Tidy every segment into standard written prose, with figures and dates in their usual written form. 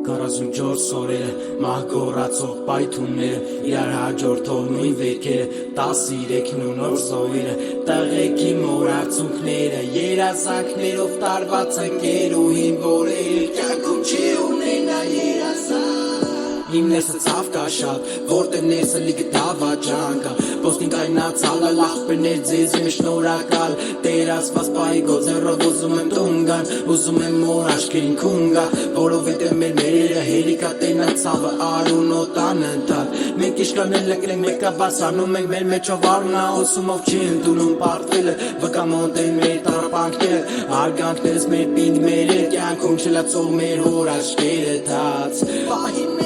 44 օրերը մահգորացող պայթունները իրար հաջորդող նույն վերքերը 13 նոր զոհերը տղեկի մոր արցունքները երազանքներով տարված ընկեր ու հինվորեր կյանքում չի ունենա երազանք Իմ ներսը ցավ կա շատ, որտեղ ներսը լիքը դավաճան կա Ոսկին կայնացալ այլ աղբերներ ձեզ եմ շնորհակալ Տեր ասված պայի գոձերով ուզում եմ տուն գան Ուզում եմ մոր աչքերին քուն գա Որովհետև մեր մերերը հերիկա տենան ցավը արուն օտան ընթաց Մենք իշկանել լկրենք մեկաբար սանում ենք մեր մեջով արունա Հոսումով չի ընդունում պարտվելը վկամոտ են մեր տարապանքները Արգանքներս մեր պինդ մեր կյանքում չլացող մեր հոր աչքերը թաց Պահի մեր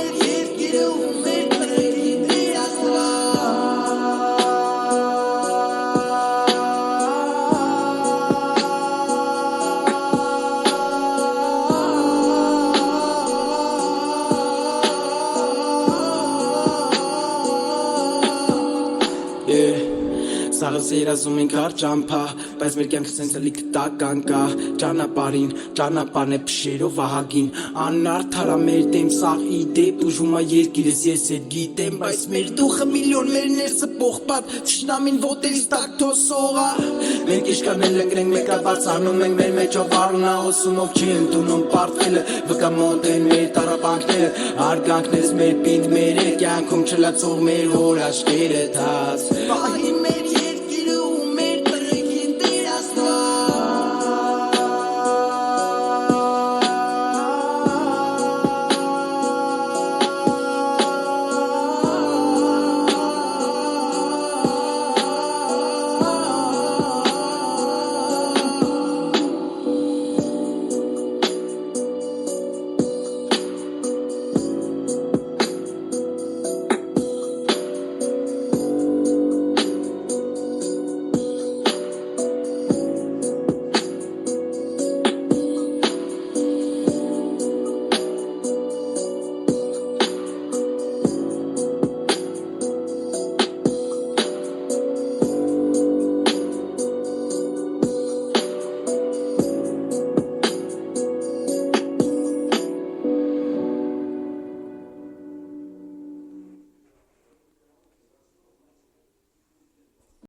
Սաղս երազում ենք հար ճամփա Բայց մեր կյանքը սենց էլի կտական կա Ճանապարհին, ճանապարհն է փշերով ահագին Անարդար ա մեր դեմ սաղ ի դեպ ուժում ա երկիրս ես էլ գիտեմ Բայց մեր դուխը միլիոն մեր ներսը պողպատ Թշնամին ոտերից տակ թոսող ա Մենք իշկանել լկրենք մեկաբար ցանում ենք մեր մեջով արունա Հոսումով չի ընդունում պարտվելը վկամոտ են մեր տարապանքները Արգանքներս մեր պինդ մեր կյանքում չլացող մեր հոր աչքերը թաց